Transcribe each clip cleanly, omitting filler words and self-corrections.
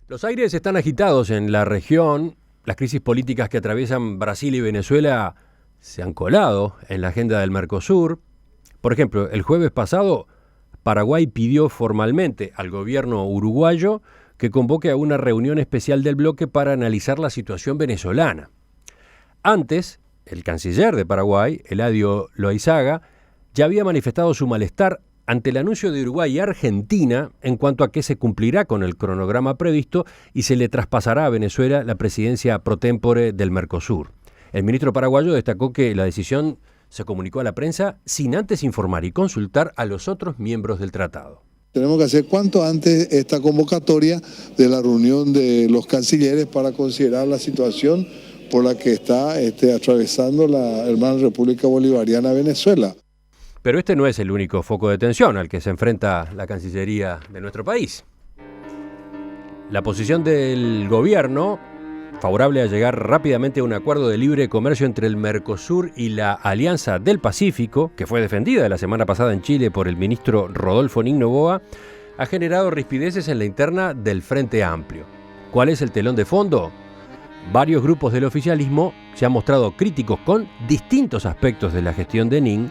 Los aires están agitados en la región. Las crisis políticas que atraviesan Brasil y Venezuela se han colado en la agenda del Mercosur. Por ejemplo, el jueves pasado, Paraguay pidió formalmente al gobierno uruguayo que convoque a una reunión especial del bloque para analizar la situación venezolana. Antes, el canciller de Paraguay, Eladio Loaizaga, ya había manifestado su malestar ante el anuncio de Uruguay y Argentina en cuanto a que se cumplirá con el cronograma previsto y se le traspasará a Venezuela la presidencia pro tempore del Mercosur. El ministro paraguayo destacó que la decisión se comunicó a la prensa sin antes informar y consultar a los otros miembros del tratado. Tenemos que hacer cuanto antes esta convocatoria de la reunión de los cancilleres para considerar la situación por la que está atravesando la hermana República Bolivariana Venezuela. Pero este no es el único foco de tensión al que se enfrenta la Cancillería de nuestro país. La posición del gobierno, favorable a llegar rápidamente a un acuerdo de libre comercio entre el Mercosur y la Alianza del Pacífico, que fue defendida la semana pasada en Chile por el ministro Rodolfo Nin Noboa, ha generado rispideces en la interna del Frente Amplio. ¿Cuál es el telón de fondo? Varios grupos del oficialismo se han mostrado críticos con distintos aspectos de la gestión de Nin,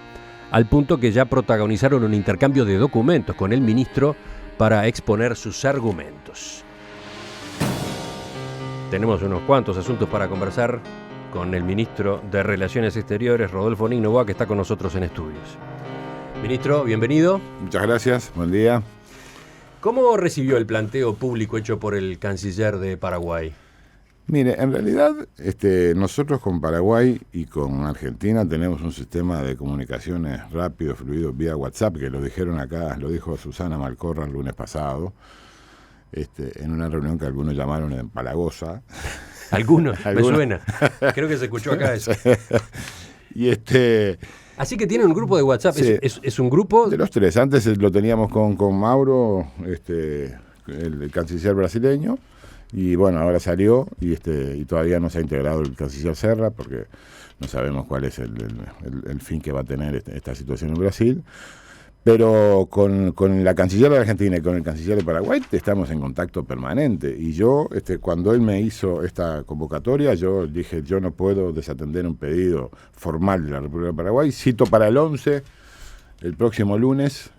al punto que ya protagonizaron un intercambio de documentos con el ministro para exponer sus argumentos. Tenemos unos cuantos asuntos para conversar con el ministro de Relaciones Exteriores, Rodolfo Nin Noboa, que está con nosotros en estudios. Ministro, bienvenido. Muchas gracias, buen día. ¿Cómo recibió el planteo público hecho por el canciller de Paraguay? Mire, en realidad nosotros con Paraguay y con Argentina tenemos un sistema de comunicaciones rápido, fluido, vía WhatsApp, que lo dijeron acá, lo dijo Susana Malcorra el lunes pasado, en una reunión que algunos llamaron empalagosa. Algunos, me suena. Creo que se escuchó acá eso. Y Así que tienen un grupo de WhatsApp, sí, es un grupo... De los tres, antes lo teníamos con Mauro, el canciller brasileño, y bueno, ahora salió y todavía no se ha integrado el canciller Serra porque no sabemos cuál es el fin que va a tener esta situación en Brasil. Pero con la canciller de Argentina y con el canciller de Paraguay estamos en contacto permanente. Y yo, cuando él me hizo esta convocatoria, yo dije, yo no puedo desatender un pedido formal de la República de Paraguay. Cito para el 11, el próximo lunes,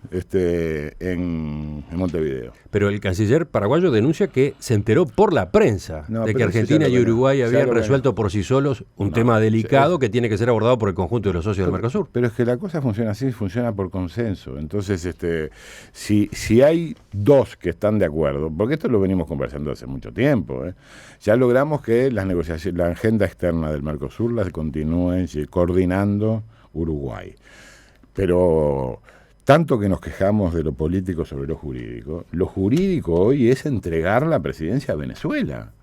en Montevideo. Pero el canciller paraguayo denuncia que se enteró por la prensa de que Argentina y Uruguay habían resuelto por sí solos un tema delicado que tiene que ser abordado por el conjunto de los socios del Mercosur. Pero es que la cosa funciona así, funciona por consenso. Entonces, si hay dos que están de acuerdo, porque esto lo venimos conversando hace mucho tiempo, ya logramos que las negociaciones, la agenda externa del Mercosur la continúen coordinando Uruguay. Pero tanto que nos quejamos de lo político sobre lo jurídico hoy es entregar la presidencia a Venezuela.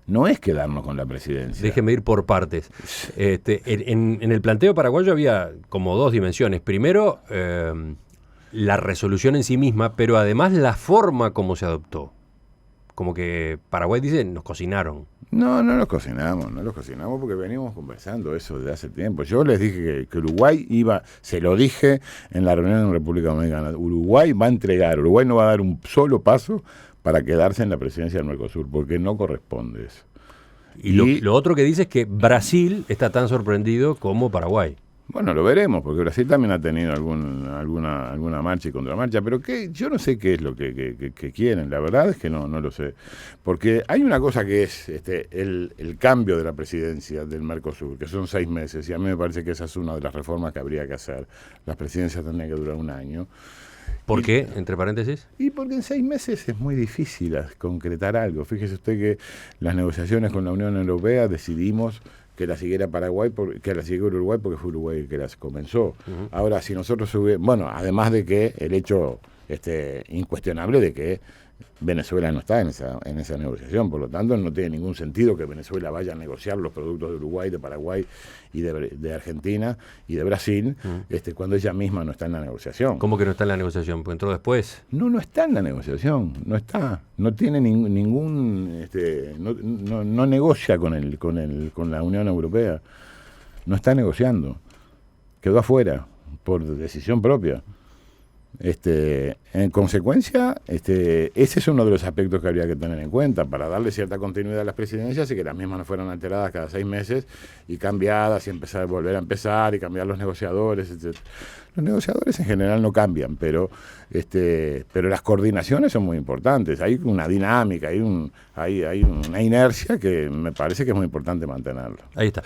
No es quedarnos con la presidencia. Déjeme ir por partes. En el planteo paraguayo había como dos dimensiones. Primero, la resolución en sí misma, pero además la forma como se adoptó. Como que Paraguay dice, nos cocinaron. No los cocinamos porque venimos conversando eso desde hace tiempo. Yo les dije que Uruguay se lo dije en la reunión en República Dominicana, Uruguay va a entregar, Uruguay no va a dar un solo paso para quedarse en la presidencia del Mercosur, porque no corresponde eso. Y lo otro que dice es que Brasil está tan sorprendido como Paraguay. Bueno, lo veremos, porque Brasil también ha tenido alguna marcha y contramarcha, pero yo no sé qué es lo que quieren, la verdad es que no lo sé. Porque hay una cosa que es el cambio de la presidencia del Mercosur, que son 6 meses, y a mí me parece que esa es una de las reformas que habría que hacer. Las presidencias tendrían que durar 1 año. ¿Por qué, entre paréntesis? Y porque en 6 meses es muy difícil concretar algo. Fíjese usted que las negociaciones con la Unión Europea decidimos que la siguiera Paraguay, que la siguiera Uruguay, porque fue Uruguay el que las comenzó. Uh-huh. Ahora, si nosotros además de que el hecho incuestionable de que Venezuela no está en esa negociación, por lo tanto no tiene ningún sentido que Venezuela vaya a negociar los productos de Uruguay, de Paraguay y de Argentina y de Brasil, cuando ella misma no está en la negociación. ¿Cómo que no está en la negociación? ¿Pues entró después? No está en la negociación, no tiene ningún no negocia con la Unión Europea, no está negociando, quedó afuera por decisión propia. En consecuencia, ese es uno de los aspectos que habría que tener en cuenta para darle cierta continuidad a las presidencias y que las mismas no fueran alteradas cada 6 meses y cambiadas y volver a empezar y cambiar los negociadores, etc. Los negociadores en general no cambian, pero las coordinaciones son muy importantes. Hay una dinámica, hay una inercia que me parece que es muy importante mantenerla. Ahí está.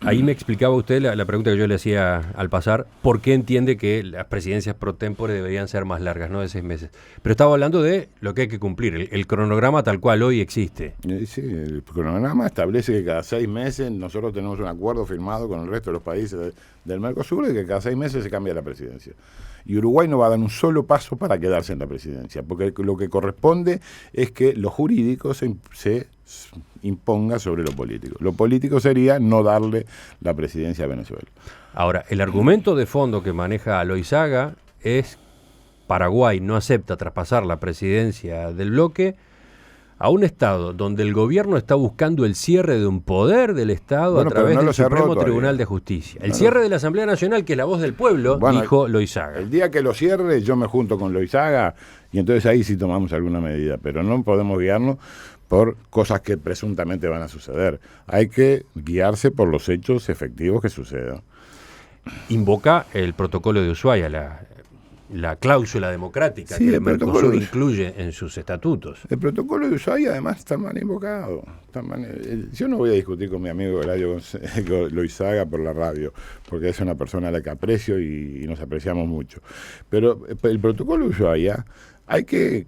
Ahí me explicaba usted la pregunta que yo le hacía al pasar, ¿por qué entiende que las presidencias pro tempore deberían ser más largas, no de 6 meses? Pero estaba hablando de lo que hay que cumplir, el cronograma tal cual hoy existe. Sí, el cronograma establece que cada 6 meses nosotros tenemos un acuerdo firmado con el resto de los países del Mercosur de que cada 6 meses se cambia la presidencia. Y Uruguay no va a dar un solo paso para quedarse en la presidencia, porque lo que corresponde es que lo jurídico se imponga sobre lo político. Lo político sería no darle la presidencia a Venezuela. Ahora, el argumento de fondo que maneja Loizaga es Paraguay no acepta traspasar la presidencia del bloque a un Estado donde el gobierno está buscando el cierre de un poder del Estado a través del Supremo Tribunal de Justicia. El cierre de la Asamblea Nacional, que es la voz del pueblo, dijo Loizaga. El día que lo cierre, yo me junto con Loizaga y entonces ahí sí tomamos alguna medida, pero no podemos guiarnos por cosas que presuntamente van a suceder. Hay que guiarse por los hechos efectivos que sucedan. Invoca el protocolo de Ushuaia, la cláusula democrática que el Mercosur incluye en sus estatutos. El protocolo de Ushuaia además está mal invocado. Yo no voy a discutir con mi amigo Eladio Loizaga por la radio, porque es una persona a la que aprecio y nos apreciamos mucho. Pero el protocolo de Ushuaia hay que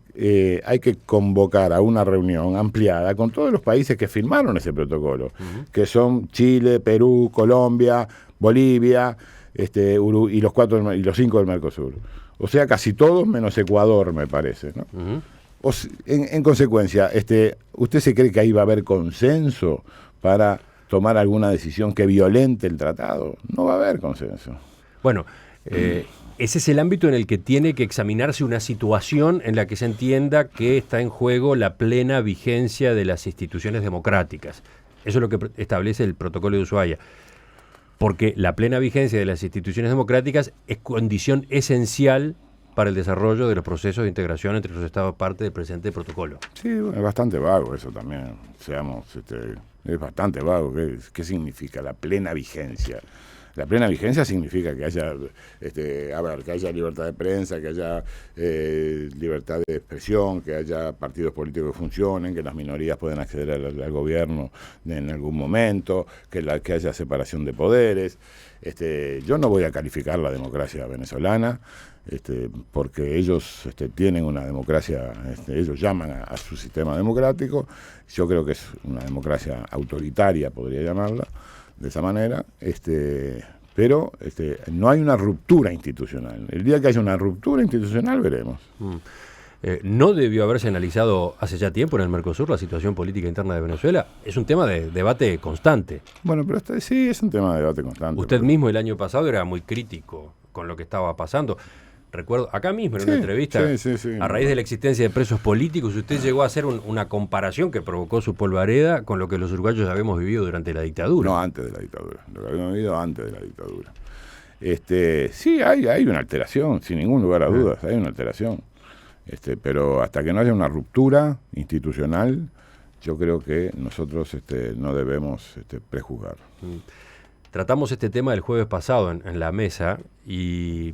convocar a una reunión ampliada con todos los países que firmaron ese protocolo, que son Chile, Perú, Colombia, Bolivia, y los 5 del Mercosur. O sea, casi todos menos Ecuador, me parece, ¿no? En consecuencia, ¿usted se cree que ahí va a haber consenso para tomar alguna decisión que violente el tratado? No va a haber consenso. Bueno, ese es el ámbito en el que tiene que examinarse una situación en la que se entienda que está en juego la plena vigencia de las instituciones democráticas. Eso es lo que establece el protocolo de Ushuaia. Porque la plena vigencia de las instituciones democráticas es condición esencial para el desarrollo de los procesos de integración entre los Estados parte del presente protocolo. Sí, bueno, es bastante vago eso también, es bastante vago. ¿Qué significa la plena vigencia? La plena vigencia significa que haya, que haya libertad de prensa, que haya libertad de expresión, que haya partidos políticos que funcionen, que las minorías puedan acceder al gobierno en algún momento, que haya separación de poderes. Yo no voy a calificar la democracia venezolana, porque ellos tienen una democracia, ellos llaman a su sistema democrático. Yo creo que es una democracia autoritaria, podría llamarla de esa manera, pero no hay una ruptura institucional. El día que haya una ruptura institucional veremos. ¿No debió haberse analizado hace ya tiempo en el Mercosur la situación política interna de Venezuela? Es un tema de debate constante. Bueno, pero sí, es un tema de debate constante. Usted mismo el año pasado era muy crítico con lo que estaba pasando. Recuerdo, acá mismo en una entrevista, a raíz de la existencia de presos políticos, usted llegó a hacer una comparación que provocó su polvareda con lo que los uruguayos habíamos vivido durante la dictadura. No, antes de la dictadura. Lo que habíamos vivido antes de la dictadura. Sí, hay una alteración, sin ningún lugar a dudas, hay una alteración. Pero hasta que no haya una ruptura institucional, yo creo que nosotros no debemos prejuzgar. Tratamos este tema el jueves pasado en la mesa y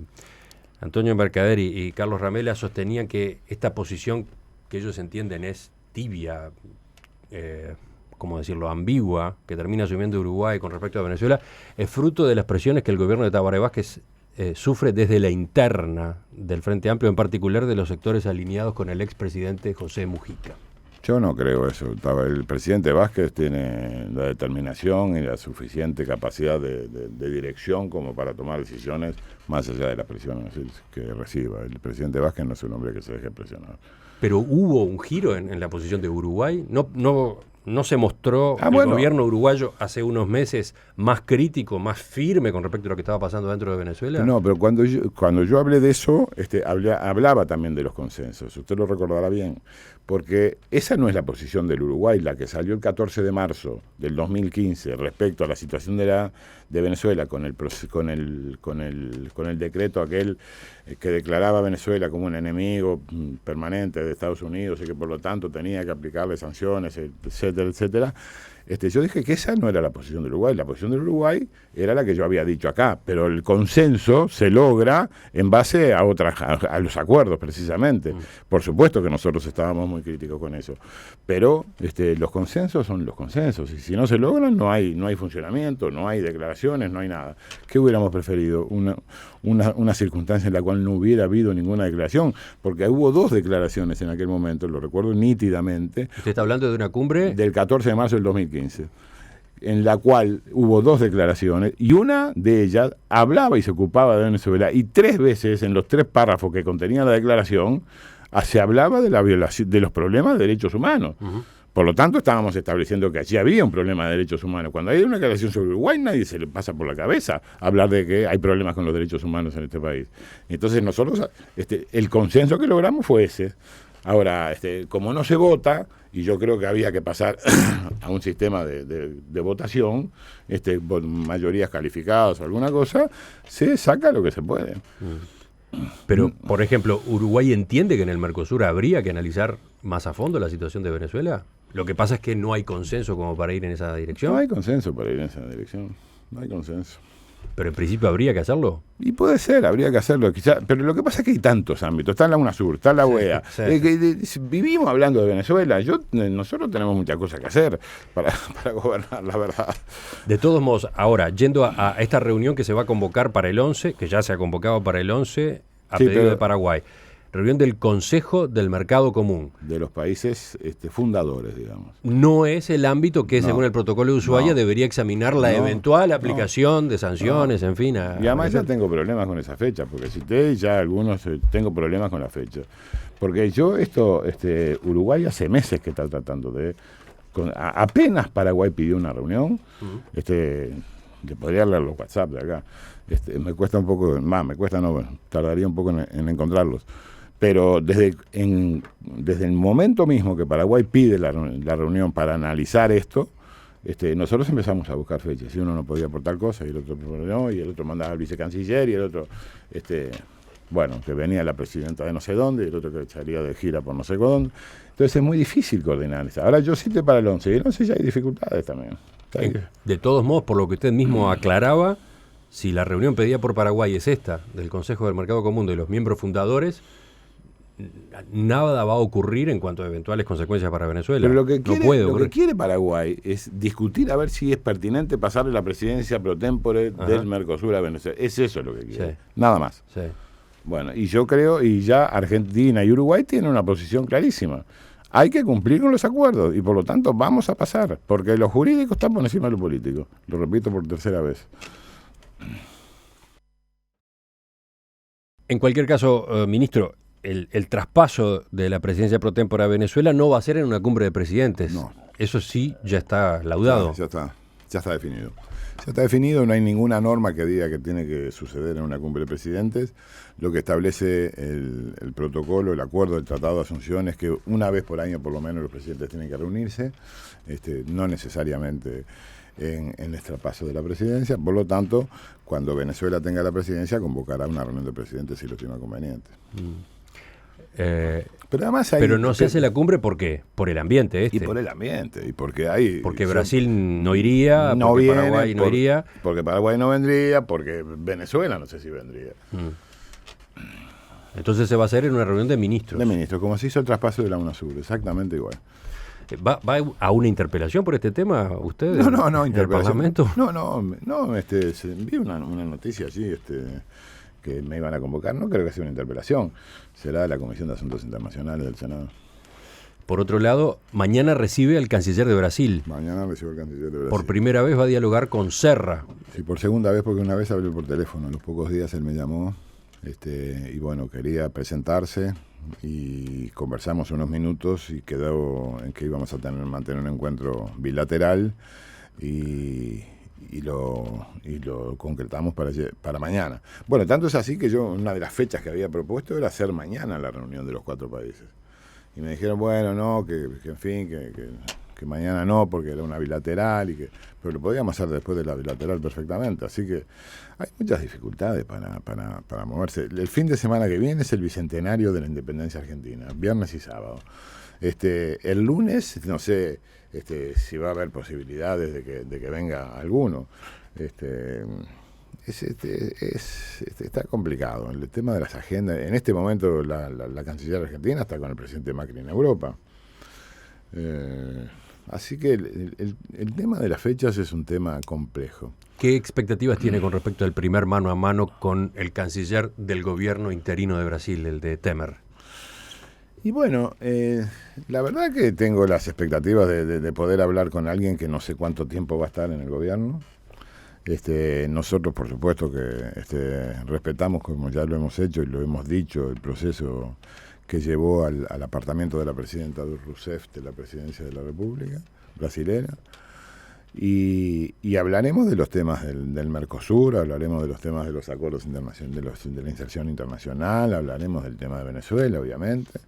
Antonio Mercader y Carlos Ramela sostenían que esta posición que ellos entienden es tibia, ¿cómo decirlo?, ambigua, que termina asumiendo Uruguay con respecto a Venezuela, es fruto de las presiones que el gobierno de Tabaré Vázquez sufre desde la interna del Frente Amplio, en particular de los sectores alineados con el expresidente José Mujica. Yo no creo eso. El presidente Vázquez tiene la determinación y la suficiente capacidad de dirección como para tomar decisiones más allá de las presiones que reciba. El presidente Vázquez no es un hombre que se deje presionar. Pero hubo un giro en la posición de Uruguay. ¿No se mostró el gobierno uruguayo hace unos meses más crítico, más firme con respecto a lo que estaba pasando dentro de Venezuela? No, pero cuando yo hablé de eso, hablaba también de los consensos. Usted lo recordará bien. porque esa no es la posición del Uruguay, la que salió el 14 de marzo del 2015 respecto a la situación de Venezuela con el decreto aquel que declaraba a Venezuela como un enemigo permanente de Estados Unidos y que por lo tanto tenía que aplicarle sanciones, etcétera, etcétera. Yo dije que esa no era la posición del Uruguay. La posición del Uruguay era la que yo había dicho acá, pero el consenso se logra en base a los acuerdos, precisamente. Por supuesto que nosotros estábamos muy críticos con eso, pero los consensos son los consensos, y si no se logran no hay funcionamiento, no hay declaraciones, no hay nada. ¿Qué hubiéramos preferido? Una circunstancia en la cual no hubiera habido ninguna declaración, porque hubo 2 declaraciones en aquel momento, lo recuerdo nítidamente. ¿Usted está hablando de una cumbre? Del 14 de marzo del 2015. En la cual hubo 2 declaraciones y una de ellas hablaba y se ocupaba de Venezuela, y 3 veces en los 3 párrafos que contenía la declaración se hablaba de la violación de los problemas de derechos humanos. Por lo tanto, estábamos estableciendo que allí había un problema de derechos humanos. Cuando hay una declaración sobre Uruguay, nadie se le pasa por la cabeza hablar de que hay problemas con los derechos humanos en este país. Entonces nosotros, el consenso que logramos fue ese. Ahora, como no se vota, y yo creo que había que pasar a un sistema de votación, por mayorías calificadas o alguna cosa, se saca lo que se puede. Pero, por ejemplo, ¿Uruguay entiende que en el Mercosur habría que analizar más a fondo la situación de Venezuela? Lo que pasa es que no hay consenso como para ir en esa dirección. No hay consenso para ir en esa dirección, no hay consenso. Pero en principio habría que hacerlo. Y puede ser, habría que hacerlo, quizá, pero lo que pasa es que hay tantos ámbitos. Está la UNASUR, está la OEA. Vivimos hablando de Venezuela. Nosotros tenemos muchas cosas que hacer para gobernar, la verdad. De todos modos, ahora, yendo a esta reunión que se va a convocar para el 11, que ya se ha convocado para el 11, a pedido de Paraguay. Reunión del Consejo del Mercado Común. De los países fundadores, digamos. No es el ámbito que, según el protocolo de Ushuaia, debería examinar la eventual aplicación de sanciones, en fin. Y además ya tengo problemas con esa fecha, porque cité ya algunos, tengo problemas con la fecha. Porque yo Uruguay hace meses que está tratando de... apenas Paraguay pidió una reunión, le podría leer los WhatsApp de acá. Me cuesta un poco, tardaría un poco en encontrarlos. Pero desde el momento mismo que Paraguay pide la reunión para analizar esto, nosotros empezamos a buscar fechas. Y uno no podía por tal cosa, y el otro no, y el otro mandaba al vicecanciller, y el otro, que venía la presidenta de no sé dónde, y el otro que salía de gira por no sé dónde. Entonces es muy difícil coordinar eso. Ahora yo cité para el 11, y el 11 ya hay dificultades también. De todos modos, por lo que usted mismo aclaraba, si la reunión pedida por Paraguay es esta, del Consejo del Mercado Común de los miembros fundadores, nada va a ocurrir en cuanto a eventuales consecuencias para Venezuela. Pero lo que quiere Paraguay es discutir a ver si es pertinente pasarle la presidencia pro tempore del Mercosur a Venezuela. Es eso lo que quiere. Nada más. Sí. Bueno, y yo creo, y ya Argentina y Uruguay tienen una posición clarísima. Hay que cumplir con los acuerdos y por lo tanto vamos a pasar, porque lo jurídico está por encima de lo político. Lo repito por 3ª vez. En cualquier caso, ministro, el traspaso de la presidencia pro tempore a Venezuela no va a ser en una cumbre de presidentes. No. Eso sí ya está laudado. Ya está definido. Ya está definido, no hay ninguna norma que diga que tiene que suceder en una cumbre de presidentes. Lo que establece el protocolo, el acuerdo del Tratado de Asunción es que una vez por año por lo menos los presidentes tienen que reunirse, no necesariamente en el traspaso de la presidencia. Por lo tanto, cuando Venezuela tenga la presidencia, convocará una reunión de presidentes si lo estima conveniente. Pero además no se hace la cumbre, ¿por qué? Por el ambiente Y por el ambiente, y porque Brasil no iría, porque Paraguay no iría. Porque Paraguay no vendría, porque Venezuela no sé si vendría. Entonces se va a hacer en una reunión de ministros. De ministros, como se hizo el traspaso de la UNASUR, exactamente igual. ¿Va a una interpelación por este tema usted? No, ¿En el Parlamento? No, vi una noticia allí, que me iban a convocar. No creo que sea una interpelación, será la Comisión de Asuntos Internacionales del Senado. Por otro lado, mañana recibe al canciller de Brasil. Mañana recibe al canciller de Brasil. Por primera vez va a dialogar con Serra. Sí, por segunda vez, porque una vez hablé por teléfono. A los pocos días él me llamó, y bueno, quería presentarse y conversamos unos minutos y quedó en que íbamos a mantener un encuentro bilateral y lo concretamos para mañana. Bueno, tanto es así que una de las fechas que había propuesto era hacer mañana la reunión de los 4 países. y me dijeron, bueno, no, que en fin, que mañana no, porque era una bilateral, pero lo podíamos hacer después de la bilateral perfectamente. Así que hay muchas dificultades para moverse. El fin de semana que viene es el bicentenario de la independencia argentina, viernes y sábado. El lunes, no sé si va a haber posibilidades de que venga alguno. Está complicado el tema de las agendas. En este momento la canciller argentina está con el presidente Macri en Europa. Así que el tema de las fechas es un tema complejo. ¿Qué expectativas tiene con respecto al primer mano a mano con el canciller del gobierno interino de Brasil, el de Temer? Y bueno, la verdad que tengo las expectativas de poder hablar con alguien que no sé cuánto tiempo va a estar en el gobierno. Nosotros, por supuesto, que respetamos, como ya lo hemos hecho y lo hemos dicho, el proceso que llevó al apartamiento de la presidenta Dilma Rousseff de la presidencia de la República brasilera. Y hablaremos de los temas del Mercosur, hablaremos de los temas de los acuerdos internacionales, de la inserción internacional, hablaremos del tema de Venezuela, obviamente.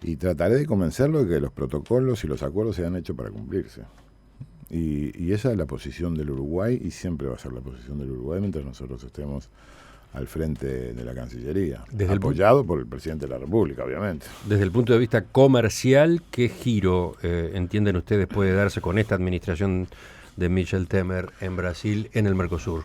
Y trataré de convencerlo de que los protocolos y los acuerdos se han hecho para cumplirse. Y esa es la posición del Uruguay y siempre va a ser la posición del Uruguay mientras nosotros estemos al frente de la Cancillería, apoyado por el presidente de la República, obviamente. Desde el punto de vista comercial, ¿qué giro entienden ustedes puede darse con esta administración de Michel Temer en Brasil en el Mercosur?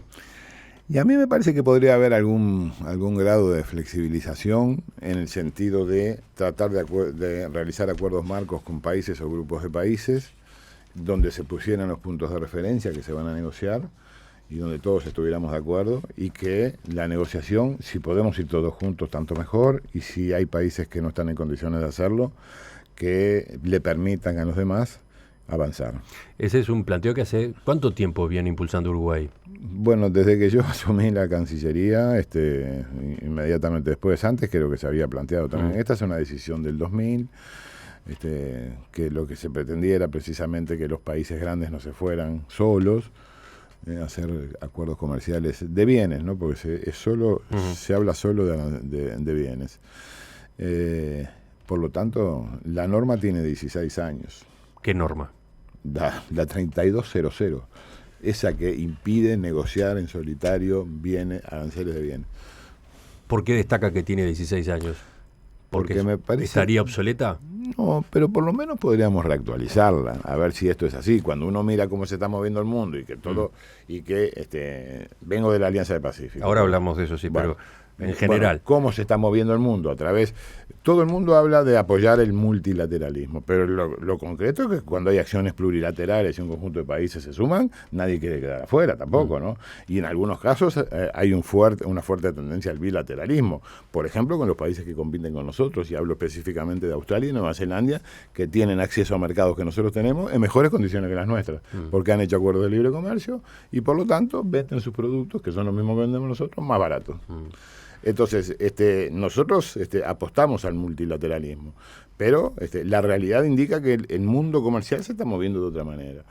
Y a mí me parece que podría haber algún grado de flexibilización en el sentido de tratar de realizar acuerdos marcos con países o grupos de países donde se pusieran los puntos de referencia que se van a negociar y donde todos estuviéramos de acuerdo, y que la negociación, si podemos ir todos juntos, tanto mejor, y si hay países que no están en condiciones de hacerlo, que le permitan a los demás avanzar. Ese es un planteo que hace ¿cuánto tiempo viene impulsando Uruguay? Bueno, desde que yo asumí la Cancillería, inmediatamente después, antes creo que se había planteado también. Esta es una decisión del 2000, que lo que se pretendía era precisamente que los países grandes no se fueran solos, hacer acuerdos comerciales de bienes, ¿no? Porque se habla solo de bienes. Por lo tanto, la norma tiene 16 años. ¿Qué norma? La 3200, esa que impide negociar en solitario aranceles de bienes. ¿Por qué destaca que tiene 16 años? Porque me parece... ¿Estaría obsoleta? No, pero por lo menos podríamos reactualizarla, a ver si esto es así. Cuando uno mira cómo se está moviendo el mundo y que todo, y que vengo de la Alianza del Pacífico. Ahora hablamos de eso, sí, bueno, pero en general. Bueno, cómo se está moviendo el mundo a través... Todo el mundo habla de apoyar el multilateralismo, pero lo concreto es que cuando hay acciones plurilaterales y un conjunto de países se suman, nadie quiere quedar afuera tampoco, ¿no? Y en algunos casos hay una fuerte tendencia al bilateralismo. Por ejemplo, con los países que compiten con nosotros, y hablo específicamente de Australia y Nueva Zelanda, que tienen acceso a mercados que nosotros tenemos en mejores condiciones que las nuestras, porque han hecho acuerdos de libre comercio y por lo tanto venden sus productos, que son los mismos que vendemos nosotros, más baratos. Entonces, nosotros apostamos al multilateralismo, pero la realidad indica que el mundo comercial se está moviendo de otra manera.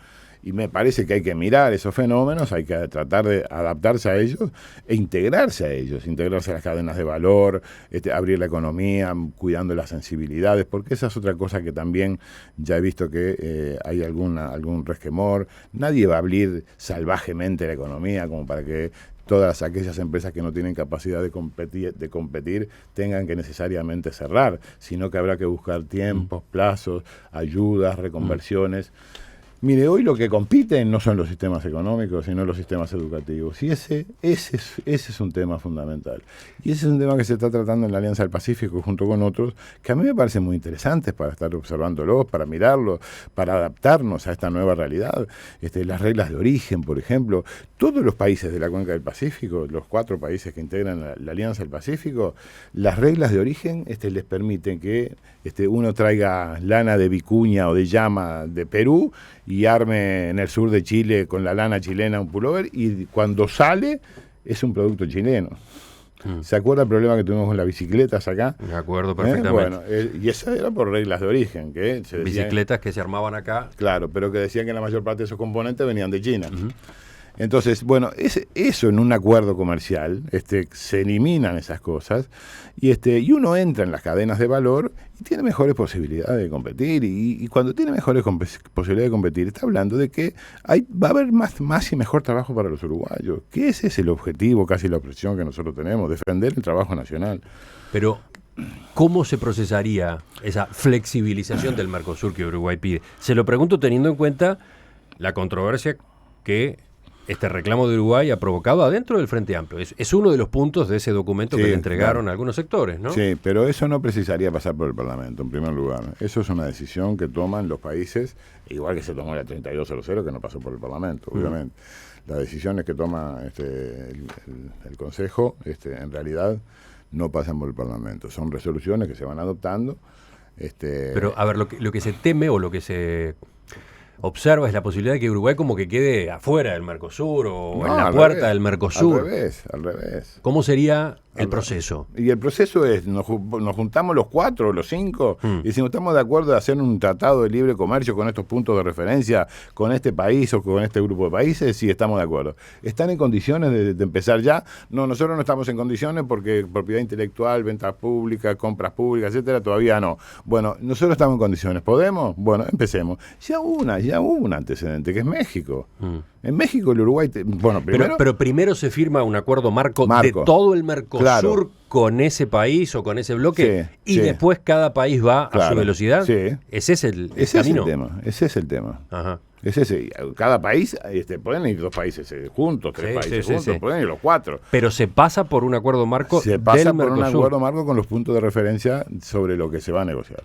Y me parece que hay que mirar esos fenómenos, hay que tratar de adaptarse a ellos e integrarse a las cadenas de valor, abrir la economía, cuidando las sensibilidades, porque esa es otra cosa que también ya he visto que hay algún resquemor. Nadie va a abrir salvajemente la economía como para que todas aquellas empresas que no tienen capacidad de competir tengan que necesariamente cerrar, sino que habrá que buscar tiempos, plazos, ayudas, reconversiones. Mire, hoy lo que compiten no son los sistemas económicos, sino los sistemas educativos. Y ese es un tema fundamental. Y ese es un tema que se está tratando en la Alianza del Pacífico junto con otros, que a mí me parecen muy interesantes para estar observándolos, para mirarlos, para adaptarnos a esta nueva realidad. Las reglas de origen, por ejemplo. Todos los países de la cuenca del Pacífico, los 4 países que integran la Alianza del Pacífico, las reglas de origen les permiten que uno traiga lana de vicuña o de llama de Perú y arme en el sur de Chile con la lana chilena un pullover, y cuando sale es un producto chileno. ¿Se acuerda el problema que tuvimos con las bicicletas acá? Me acuerdo perfectamente. Bueno, y eso era por reglas de origen. Que se decía, bicicletas que se armaban acá. Claro, pero que decían que la mayor parte de esos componentes venían de China. Entonces, bueno, eso en un acuerdo comercial, se eliminan esas cosas y uno entra en las cadenas de valor y tiene mejores posibilidades de competir. Y cuando tiene mejores posibilidades de competir, está hablando de que va a haber más y mejor trabajo para los uruguayos, que ese es el objetivo, casi la obsesión que nosotros tenemos, defender el trabajo nacional. Pero, ¿cómo se procesaría esa flexibilización del Mercosur que Uruguay pide? Se lo pregunto teniendo en cuenta la controversia que este reclamo de Uruguay ha provocado adentro del Frente Amplio. Es uno de los puntos de ese documento que le entregaron a algunos sectores, ¿no? Sí, pero eso no precisaría pasar por el Parlamento, en primer lugar. Eso es una decisión que toman los países, igual que se tomó la 3200, que no pasó por el Parlamento, obviamente. Las decisiones que toma el Consejo, en realidad, no pasan por el Parlamento. Son resoluciones que se van adoptando. Pero, a ver, lo que se teme o lo que se observa es la posibilidad de que Uruguay como que quede afuera del Mercosur o en la puerta del Mercosur. Al revés. ¿Cómo sería el proceso? Y el proceso es, nos juntamos los 4 o los 5 y si no estamos de acuerdo de hacer un tratado de libre comercio con estos puntos de referencia, con este país o con este grupo de países, sí estamos de acuerdo. ¿Están en condiciones de empezar ya? No, nosotros no estamos en condiciones porque propiedad intelectual, ventas públicas, compras públicas, etcétera, todavía no. Bueno, nosotros estamos en condiciones. ¿Podemos? Bueno, empecemos. Ya hubo un antecedente, que es México. En México el Uruguay... Pero primero se firma un acuerdo marco de todo el Mercosur, claro, con ese país o con ese bloque, y después cada país va a su velocidad. Sí. Ese es el camino. Ese es el tema. Ajá. Es ese. Cada país, pueden ir 2 países juntos, 3 países juntos, pueden ir los 4. Pero se pasa por un acuerdo marco del Mercosur. Se pasa por un acuerdo marco con los puntos de referencia sobre lo que se va a negociar.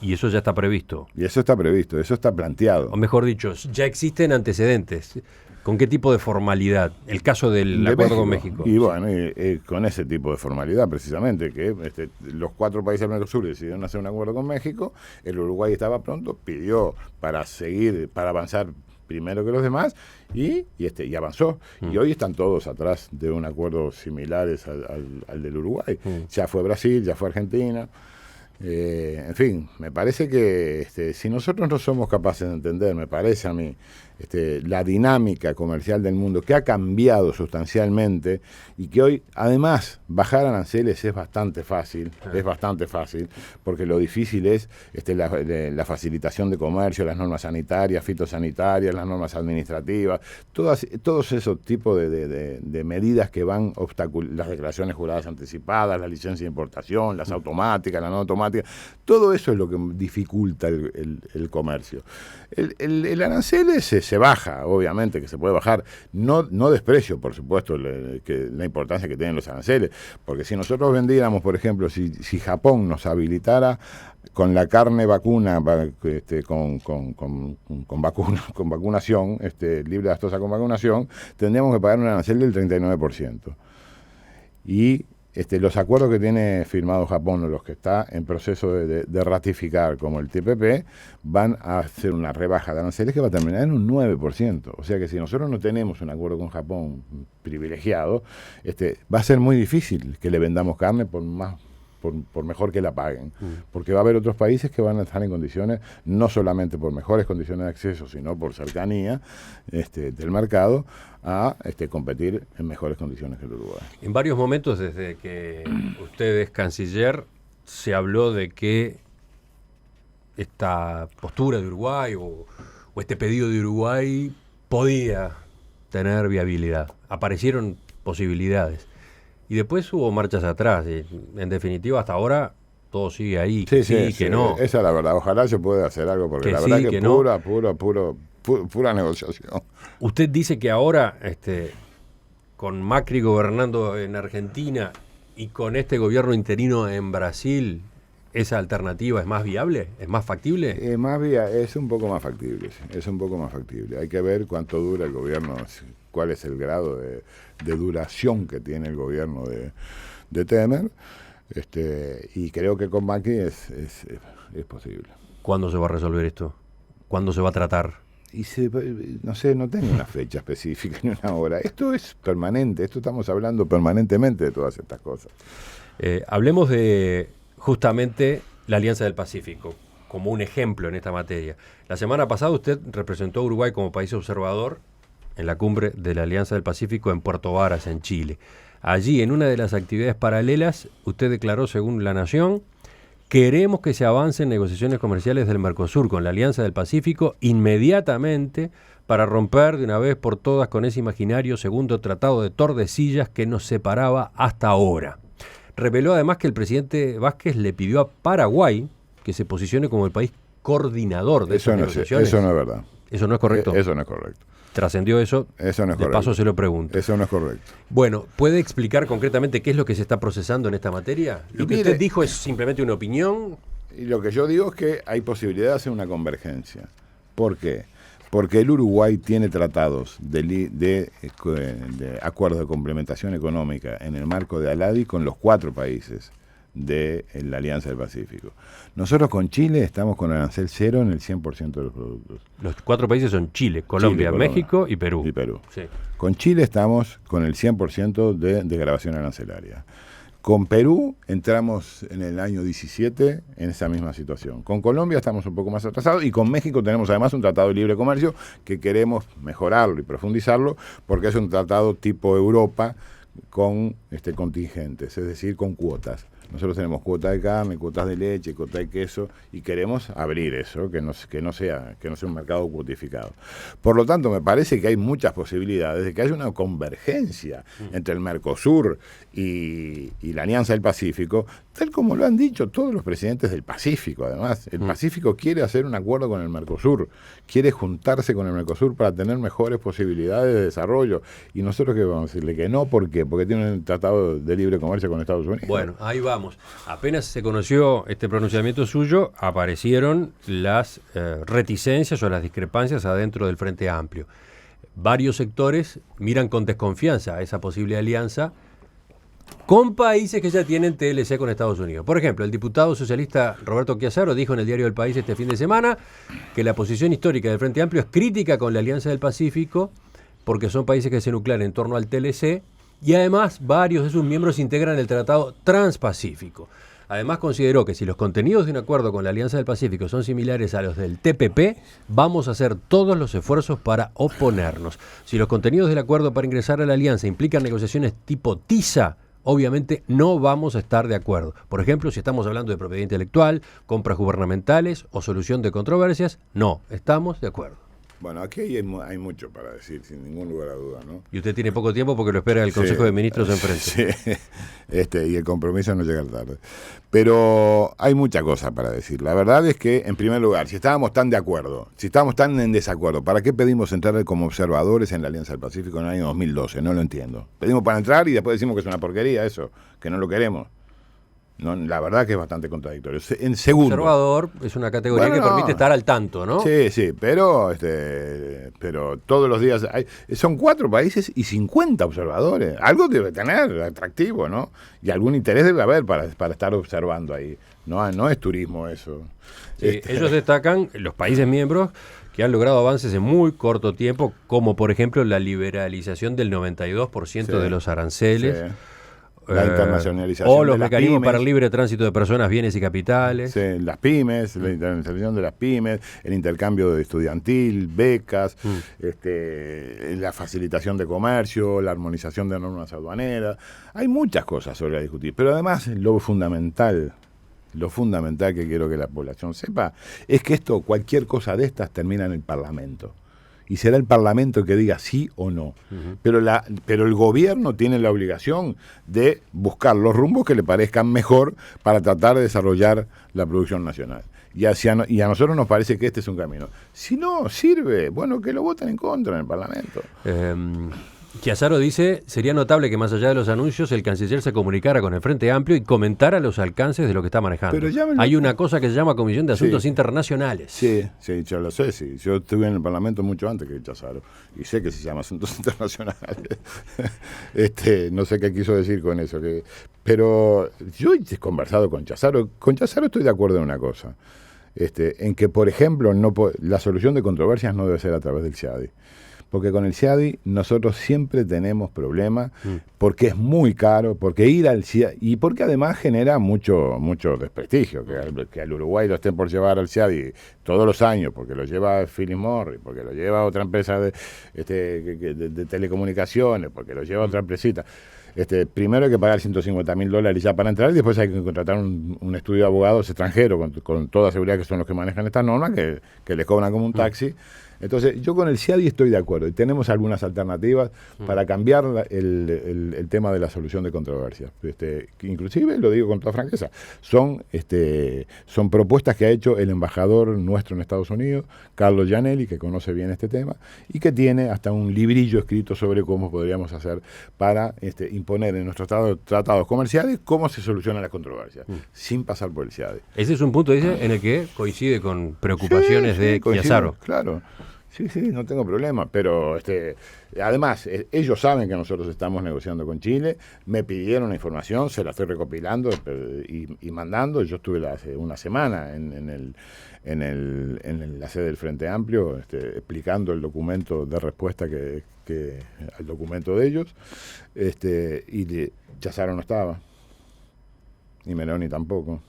Y eso ya está previsto. Y eso está previsto, eso está planteado. O mejor dicho, ya existen antecedentes. ¿Con qué tipo de formalidad? El caso del acuerdo con México. Y bueno, con ese tipo de formalidad precisamente, que los 4 países del Mercosur decidieron hacer un acuerdo con México, el Uruguay estaba pronto, pidió para avanzar primero que los demás, y avanzó. Y hoy están todos atrás de un acuerdo similares al del Uruguay. Ya fue Brasil, ya fue Argentina. En fin, me parece que si nosotros no somos capaces de entender, me parece a mí, la dinámica comercial del mundo, que ha cambiado sustancialmente y que hoy, además, bajar aranceles es bastante fácil, porque lo difícil es la facilitación de comercio, las normas sanitarias, fitosanitarias, las normas administrativas, todos esos tipos de medidas que van las declaraciones juradas anticipadas, la licencia de importación, las automáticas, las no automáticas, todo eso es lo que dificulta el comercio. El arancel se baja, obviamente que se puede bajar, no desprecio, por supuesto, la importancia que tienen los aranceles, porque si nosotros vendiéramos, por ejemplo, si Japón nos habilitara con la carne vacuna, con vacunación, libre de lactosa con vacunación, tendríamos que pagar un arancel del 39%. Y los acuerdos que tiene firmado Japón o los que está en proceso de ratificar, como el TPP, van a hacer una rebaja de aranceles que va a terminar en un 9%. O sea que si nosotros no tenemos un acuerdo con Japón privilegiado, va a ser muy difícil que le vendamos carne por mejor que la paguen, porque va a haber otros países que van a estar en condiciones, no solamente por mejores condiciones de acceso, sino por cercanía del mercado, a competir en mejores condiciones que el Uruguay. En varios momentos, desde que usted es canciller, se habló de que esta postura de Uruguay o este pedido de Uruguay podía tener viabilidad. Aparecieron posibilidades. Y después hubo marchas atrás. Y, en definitiva, hasta ahora todo sigue ahí. Sí, que no. Esa es la verdad. Ojalá se pueda hacer algo, porque la verdad que pura negociación. Usted dice que ahora, con Macri gobernando en Argentina y con este gobierno interino en Brasil, ¿esa alternativa es más viable? ¿Es más factible? Es un poco más factible, sí. Es un poco más factible. Hay que ver cuánto dura el gobierno, cuál es el grado de duración que tiene el gobierno de Temer, y creo que con Macri es posible. ¿Cuándo se va a resolver esto? ¿Cuándo se va a tratar? No sé, no tengo una fecha específica ni una hora. Esto es permanente, estamos hablando permanentemente de todas estas cosas. Hablemos de justamente la Alianza del Pacífico, como un ejemplo en esta materia. La semana pasada usted representó a Uruguay como país observador en la cumbre de la Alianza del Pacífico en Puerto Varas, en Chile. Allí, en una de las actividades paralelas, usted declaró, según La Nación, queremos que se avancen negociaciones comerciales del Mercosur con la Alianza del Pacífico inmediatamente para romper de una vez por todas con ese imaginario segundo tratado de Tordesillas que nos separaba hasta ahora. Reveló además que el presidente Vázquez le pidió a Paraguay que se posicione como el país coordinador de esas negociaciones. Eso no es verdad. ¿Eso no es correcto? Eso no es correcto. ¿Trascendió eso? Eso no es de correcto. paso se lo pregunto. Eso no es correcto. Bueno, ¿puede explicar concretamente qué es lo que se está procesando en esta materia? Lo que usted dijo es simplemente una opinión. Y lo que yo digo es que hay posibilidad de hacer una convergencia. ¿Por qué? Porque el Uruguay tiene tratados de acuerdos de complementación económica en el marco de ALADI con los 4 países de la Alianza del Pacífico. Nosotros con Chile estamos con arancel cero en el 100% de los productos. Los 4 países son Chile, Colombia, México y Perú. Sí. Sí. Con Chile estamos con el 100% de desgravación arancelaria. Con Perú entramos en el año 17 en esa misma situación. Con Colombia estamos un poco más atrasados y con México tenemos además un tratado de libre comercio que queremos mejorarlo y profundizarlo porque es un tratado tipo Europa con contingentes, es decir, con cuotas. Nosotros tenemos cuotas de carne, cuotas de leche, cuotas de queso y queremos abrir eso, que no sea un mercado cuotificado. Por lo tanto, me parece que hay muchas posibilidades de que haya una convergencia entre el Mercosur y la Alianza del Pacífico, tal como lo han dicho todos los presidentes del Pacífico. Además, el Pacífico quiere hacer un acuerdo con el Mercosur, quiere juntarse con el Mercosur para tener mejores posibilidades de desarrollo. Y nosotros que vamos a decirle que no, ¿por qué? Porque tiene un tratado de libre comercio con Estados Unidos. Bueno, ahí vamos. Apenas se conoció este pronunciamiento suyo, aparecieron las reticencias o las discrepancias adentro del Frente Amplio. Varios sectores miran con desconfianza a esa posible alianza con países que ya tienen TLC con Estados Unidos. Por ejemplo, el diputado socialista Roberto Chiazaro dijo en el diario El País este fin de semana que la posición histórica del Frente Amplio es crítica con la Alianza del Pacífico porque son países que se nuclean en torno al TLC y además varios de sus miembros integran el Tratado Transpacífico. Además consideró que si los contenidos de un acuerdo con la Alianza del Pacífico son similares a los del TPP, vamos a hacer todos los esfuerzos para oponernos. Si los contenidos del acuerdo para ingresar a la Alianza implican negociaciones tipo TISA, obviamente no vamos a estar de acuerdo. Por ejemplo, si estamos hablando de propiedad intelectual, compras gubernamentales o solución de controversias, no estamos de acuerdo. Bueno, aquí hay mucho para decir, sin ningún lugar a duda, ¿no? Y usted tiene poco tiempo porque lo espera el Consejo de Ministros enfrente. Sí, y el compromiso no llega tarde. Pero hay mucha cosa para decir. La verdad es que, en primer lugar, si estábamos tan de acuerdo, si estábamos tan en desacuerdo, ¿para qué pedimos entrar como observadores en la Alianza del Pacífico en el año 2012? No lo entiendo. Pedimos para entrar y después decimos que es una porquería eso, que no lo queremos. No, la verdad que es bastante contradictorio. En segundo, observador es una categoría que permite estar al tanto, ¿no? Sí, pero todos los días son 4 países y 50 observadores. Algo debe tener atractivo, ¿no? Y algún interés debe haber para estar observando ahí. No es turismo eso. Sí, ellos destacan, los países miembros, que han logrado avances en muy corto tiempo, como por ejemplo la liberalización del 92% de los aranceles. Sí. La internacionalización o los de las mecanismos pymes, para el libre tránsito de personas, bienes y capitales. Sí, las pymes, la internacionalización de las pymes, el intercambio de estudiantil, becas, la facilitación de comercio, la armonización de normas aduaneras. Hay muchas cosas sobre discutir, pero además lo fundamental que quiero que la población sepa es que cualquier cosa de estas termina en el Parlamento. Y será el Parlamento el que diga sí o no. Pero el gobierno tiene la obligación de buscar los rumbos que le parezcan mejor para tratar de desarrollar la producción nacional. Y a nosotros nos parece que este es un camino. Si no sirve, bueno, que lo voten en contra en el Parlamento. Chiazaro dice, sería notable que más allá de los anuncios, el canciller se comunicara con el Frente Amplio y comentara los alcances de lo que está manejando. Hay una cosa que se llama Comisión de Asuntos Internacionales. Sí, yo lo sé, sí. Yo estuve en el Parlamento mucho antes que Chiazaro y sé que se llama Asuntos Internacionales. No sé qué quiso decir con eso. Pero yo he conversado con Chiazaro. Con Chiazaro estoy de acuerdo en una cosa. En que, por ejemplo, la solución de controversias no debe ser a través del CIADI. porque con el CIADI nosotros siempre tenemos problemas, porque es muy caro, porque ir al CIADI, y porque además genera mucho desprestigio, que al Uruguay lo estén por llevar al CIADI todos los años, porque lo lleva Philip Morris, porque lo lleva otra empresa de telecomunicaciones, porque lo lleva otra empresita. Primero hay que pagar $150.000 ya para entrar, y después hay que contratar un estudio de abogados extranjero con toda seguridad, que son los que manejan estas normas, que les cobran como un taxi. Entonces, yo con el CIADI estoy de acuerdo, y tenemos algunas alternativas para cambiar el tema de la solución de controversias. Inclusive, lo digo con toda franqueza, son propuestas que ha hecho el embajador nuestro en Estados Unidos, Carlos Gianelli, que conoce bien este tema, y que tiene hasta un librillo escrito sobre cómo podríamos hacer para imponer en nuestros tratados comerciales cómo se solucionan las controversias, sin pasar por el CIADI. Ese es un punto, dice, en el que coincide con preocupaciones de Chiazaro. Claro. Sí, no tengo problema, pero además ellos saben que nosotros estamos negociando con Chile, me pidieron la información, se la estoy recopilando y mandando. Yo estuve hace una semana en la sede del Frente Amplio explicando el documento de respuesta al documento de ellos, y Chiazaro no estaba, y Meloni tampoco.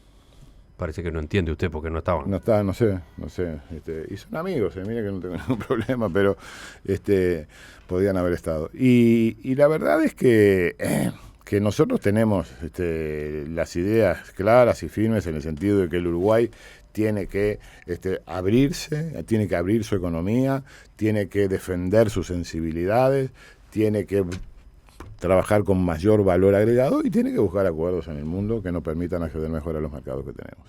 Parece que no entiende usted porque no estaban. No está, no sé. Y son amigos, mira que no tengo ningún problema, pero podían haber estado. Y la verdad es que nosotros tenemos las ideas claras y firmes en el sentido de que el Uruguay tiene que abrirse, tiene que abrir su economía, tiene que defender sus sensibilidades, tiene que trabajar con mayor valor agregado y tiene que buscar acuerdos en el mundo que nos permitan acceder mejor a los mercados que tenemos.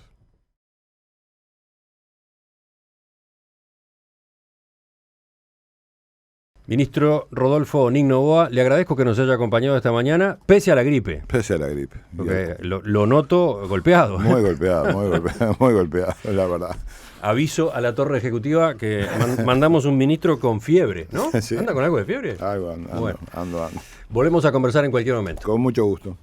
Ministro Rodolfo Nignoboa, le agradezco que nos haya acompañado esta mañana, pese a la gripe. Pese a la gripe. Porque lo noto golpeado. Muy golpeado, la verdad. Aviso a la torre ejecutiva que mandamos un ministro con fiebre, ¿no? Sí. ¿Anda con algo de fiebre? Ando. Volvemos a conversar en cualquier momento. Con mucho gusto.